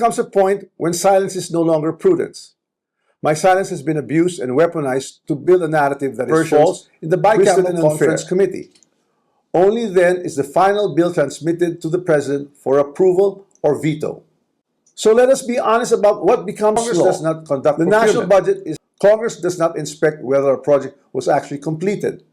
comes a point when silence is no longer prudence. My silence has been abused and weaponized to build a narrative that is false in the bicameral conference committee. Only then is the final bill transmitted to the President for approval or veto. So let us be honest about what becomes Congress law. Does not conduct the national budget. Congress does not inspect whether a project was actually completed.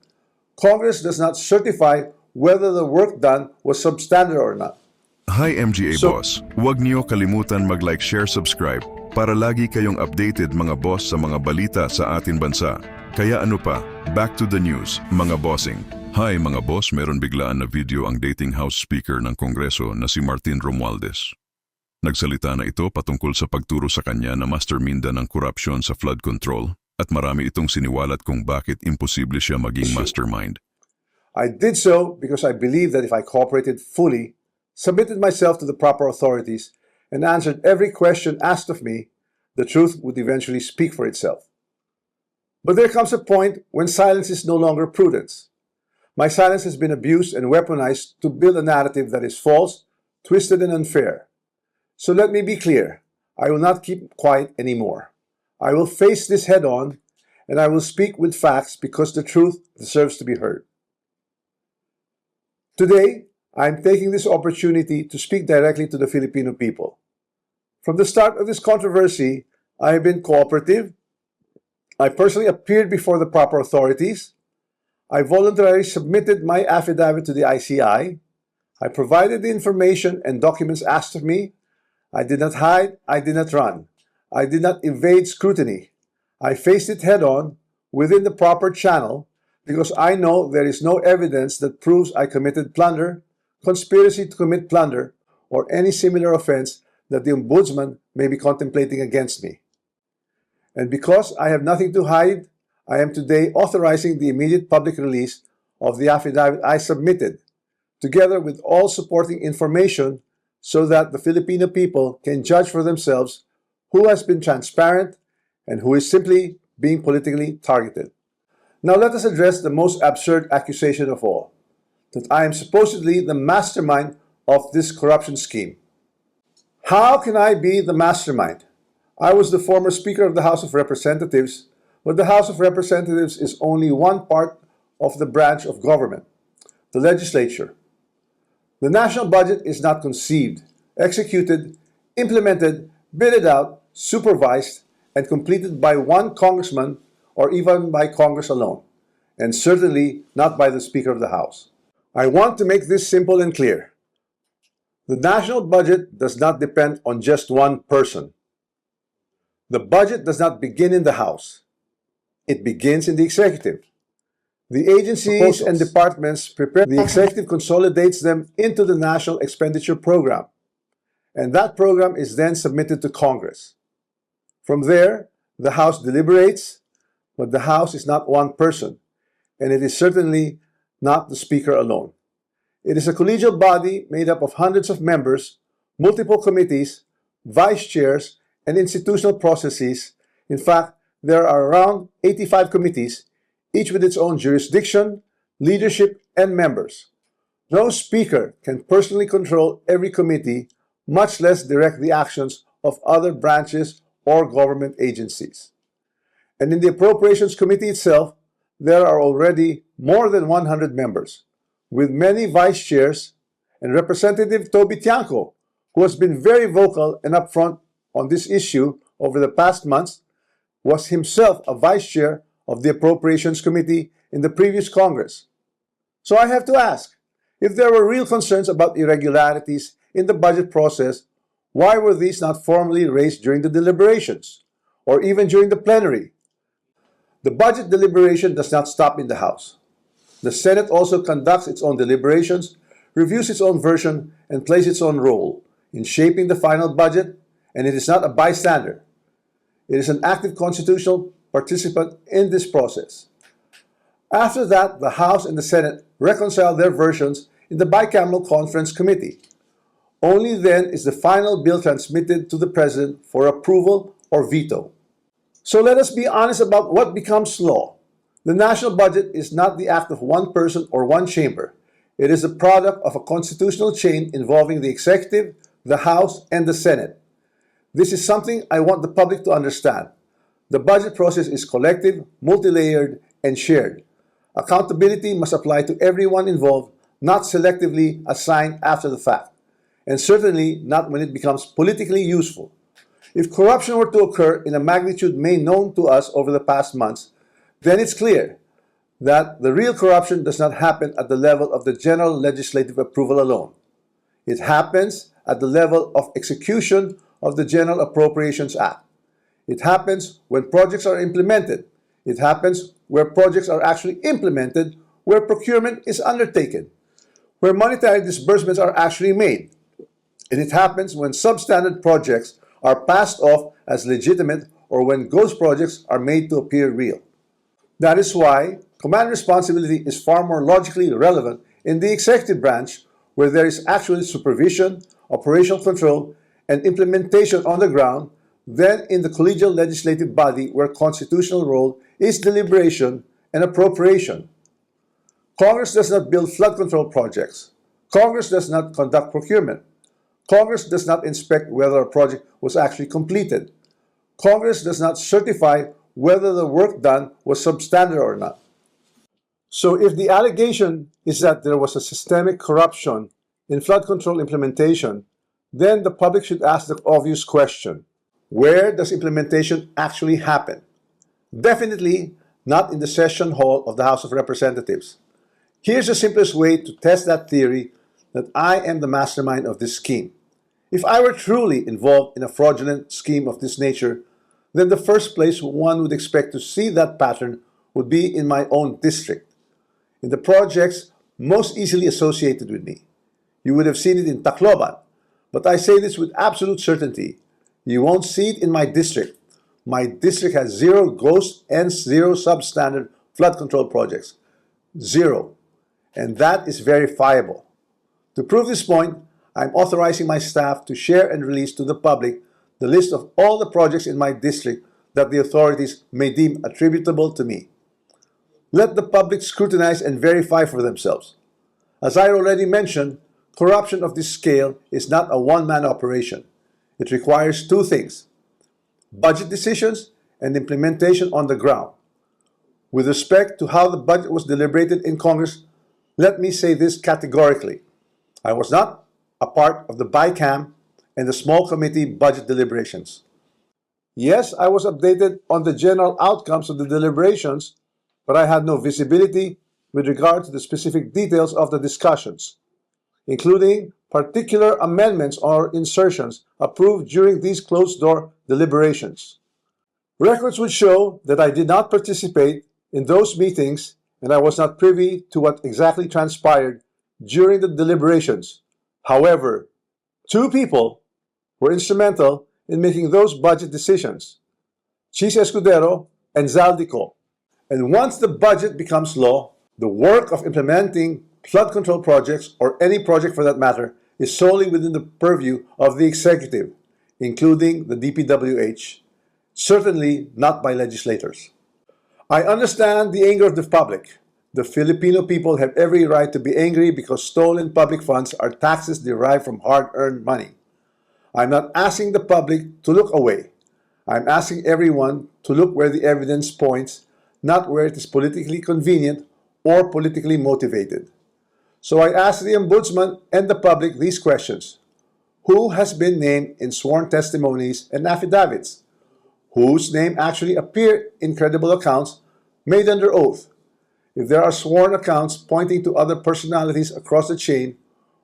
Congress does not certify whether the work done was substandard or not. Hi MGA Boss, huwag niyo kalimutan mag-like, share, subscribe para lagi kayong updated mga boss sa mga balita sa ating bansa. Kaya ano pa, back to the news, mga bossing. Hi mga boss, meron biglaan na video ang dating House Speaker ng Kongreso na si Martin Romualdez. Nagsalita na ito patungkol sa pagturo sa kanya na mastermind ng korupsyon sa flood control at marami itong siniwalat kung bakit imposible siya maging mastermind. I did so because I believe that if I cooperated fully, submitted myself to the proper authorities, and answered every question asked of me, the truth would eventually speak for itself. But there comes a point when silence is no longer prudence. My silence has been abused and weaponized to build a narrative that is false, twisted, and unfair. So let me be clear, I will not keep quiet anymore. I will face this head on, and I will speak with facts because the truth deserves to be heard. Today, I am taking this opportunity to speak directly to the Filipino people. From the start of this controversy, I have been cooperative. I personally appeared before the proper authorities. I voluntarily submitted my affidavit to the ICI. I provided the information and documents asked of me. I did not hide. I did not run. I did not evade scrutiny. I faced it head on within the proper channel because I know there is no evidence that proves I committed plunder, conspiracy to commit plunder, or any similar offense that the Ombudsman may be contemplating against me. And because I have nothing to hide, I am today authorizing the immediate public release of the affidavit I submitted, together with all supporting information so that the Filipino people can judge for themselves who has been transparent and who is simply being politically targeted. Now let us address the most absurd accusation of all, that I am supposedly the mastermind of this corruption scheme. How can I be the mastermind? I was the former Speaker of the House of Representatives, but the House of Representatives is only one part of the branch of government, the legislature. The national budget is not conceived, executed, implemented, bidded out, supervised, and completed by one congressman or even by Congress alone, and certainly not by the Speaker of the House. I want to make this simple and clear. The national budget does not depend on just one person. The budget does not begin in the House. It begins in the executive. The agencies and departments prepare. The executive consolidates them into the National Expenditure Program, and that program is then submitted to Congress. From there, the House deliberates, but the House is not one person, and it is certainly not the Speaker alone. It is a collegial body made up of hundreds of members, multiple committees, vice chairs, and institutional processes. In fact, there are around 85 committees, each with its own jurisdiction, leadership, and members. No speaker can personally control every committee, much less direct the actions of other branches or government agencies. And in the Appropriations Committee itself, there are already more than 100 members, with many vice chairs, and Representative Toby Tiangco, who has been very vocal and upfront on this issue over the past months, was himself a vice chair of the Appropriations Committee in the previous Congress. So I have to ask, if there were real concerns about irregularities in the budget process, why were these not formally raised during the deliberations, or even during the plenary? The budget deliberation does not stop in the House. The Senate also conducts its own deliberations, reviews its own version, and plays its own role in shaping the final budget, and it is not a bystander. It is an active constitutional participant in this process. After that, the House and the Senate reconcile their versions in the bicameral conference committee. Only then is the final bill transmitted to the President for approval or veto. So let us be honest about what becomes law. The national budget is not the act of one person or one chamber. It is the product of a constitutional chain involving the executive, the House, and the Senate. This is something I want the public to understand. The budget process is collective, multi-layered, and shared. Accountability must apply to everyone involved, not selectively assigned after the fact, and certainly not when it becomes politically useful. If corruption were to occur in a magnitude made known to us over the past months, then it's clear that the real corruption does not happen at the level of the general legislative approval alone. It happens at the level of execution of the General Appropriations Act. It happens when projects are implemented. It happens where projects are actually implemented, where procurement is undertaken, where monetary disbursements are actually made. And it happens when substandard projects are passed off as legitimate or when ghost projects are made to appear real. That is why command responsibility is far more logically relevant in the executive branch, where there is actually supervision, operational control, and implementation on the ground, than in the collegial legislative body, where constitutional role is deliberation and appropriation. Congress does not build flood control projects. Congress does not conduct procurement. Congress does not inspect whether a project was actually completed. Congress does not certify whether the work done was substandard or not. So if the allegation is that there was a systemic corruption in flood control implementation, then the public should ask the obvious question: where does implementation actually happen? Definitely not in the session hall of the House of Representatives. Here's the simplest way to test that theory that I am the mastermind of this scheme. If I were truly involved in a fraudulent scheme of this nature, then the first place one would expect to see that pattern would be in my own district, in the projects most easily associated with me. You would have seen it in Tacloban, but I say this with absolute certainty. You won't see it in my district. My district has 0 ghost and 0 substandard flood control projects. 0. And that is verifiable. To prove this point, I'm authorizing my staff to share and release to the public the list of all the projects in my district that the authorities may deem attributable to me. Let the public scrutinize and verify for themselves. As I already mentioned, corruption of this scale is not a one-man operation. It requires 2 things: budget decisions and implementation on the ground. With respect to how the budget was deliberated in Congress, let me say this categorically. I was not a part of the BICAM and the small committee budget deliberations. Yes, I was updated on the general outcomes of the deliberations, but I had no visibility with regard to the specific details of the discussions, including particular amendments or insertions approved during these closed-door deliberations. Records would show that I did not participate in those meetings and I was not privy to what exactly transpired during the deliberations. However, 2 people were instrumental in making those budget decisions: Chis Escudero and Zaldico. And once the budget becomes law, the work of implementing flood control projects, or any project for that matter, is solely within the purview of the executive, including the DPWH, certainly not by legislators. I understand the anger of the public. The Filipino people have every right to be angry because stolen public funds are taxes derived from hard-earned money. I'm not asking the public to look away. I'm asking everyone to look where the evidence points, not where it is politically convenient or politically motivated. So I ask the Ombudsman and the public these questions. Who has been named in sworn testimonies and affidavits? Whose name actually appeared in credible accounts made under oath? If there are sworn accounts pointing to other personalities across the chain,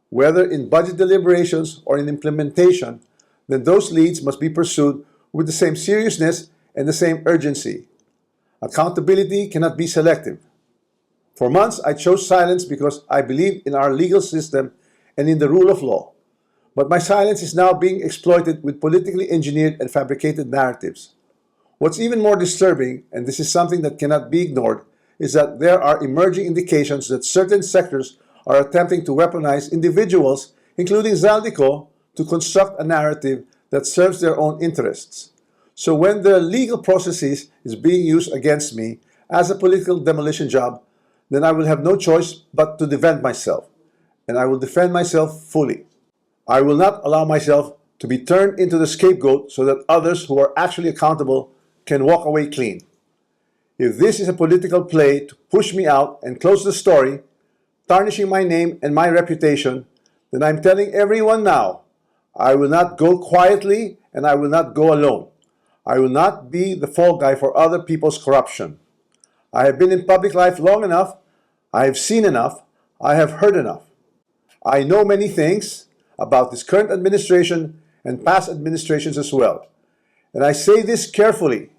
whether in budget deliberations or in implementation, then those leads must be pursued with the same seriousness and the same urgency. Accountability cannot be selective. For months, I chose silence because I believe in our legal system and in the rule of law. But my silence is now being exploited with politically engineered and fabricated narratives. What's even more disturbing, and this is something that cannot be ignored, is that there are emerging indications that certain sectors are attempting to weaponize individuals, including Zaldico, to construct a narrative that serves their own interests. So when the legal processes is being used against me as a political demolition job, then I will have no choice but to defend myself. And I will defend myself fully. I will not allow myself to be turned into the scapegoat so that others who are actually accountable can walk away clean. If this is a political play to push me out and close the story, tarnishing my name and my reputation, then I'm telling everyone now, I will not go quietly and I will not go alone. I will not be the fall guy for other people's corruption. I have been in public life long enough. I have seen enough. I have heard enough. I know many things about this current administration and past administrations as well. And I say this carefully.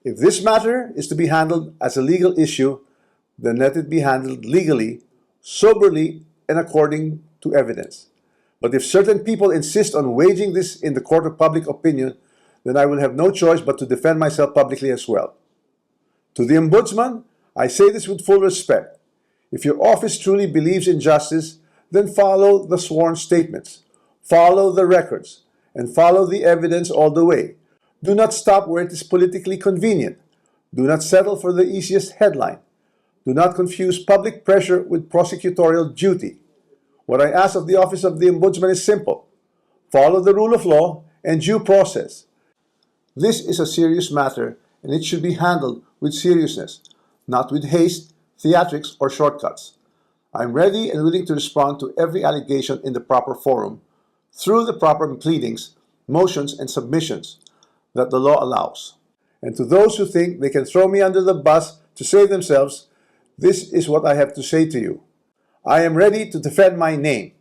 If this matter is to be handled as a legal issue, then let it be handled legally, soberly, and according to evidence. But if certain people insist on waging this in the court of public opinion, then I will have no choice but to defend myself publicly as well. To the Ombudsman, I say this with full respect. If your office truly believes in justice, then follow the sworn statements, follow the records, and follow the evidence all the way. Do not stop where it is politically convenient. Do not settle for the easiest headline. Do not confuse public pressure with prosecutorial duty. What I ask of the office of the Ombudsman is simple. Follow the rule of law and due process. This is a serious matter, and it should be handled with seriousness, not with haste, theatrics, or shortcuts. I am ready and willing to respond to every allegation in the proper forum, through the proper pleadings, motions, and submissions that the law allows. And to those who think they can throw me under the bus to save themselves, this is what I have to say to you. I am ready to defend my name.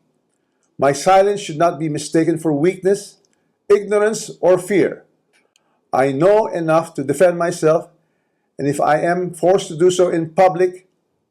My silence should not be mistaken for weakness, ignorance, or fear. I know enough to defend myself, and if I am forced to do so in public,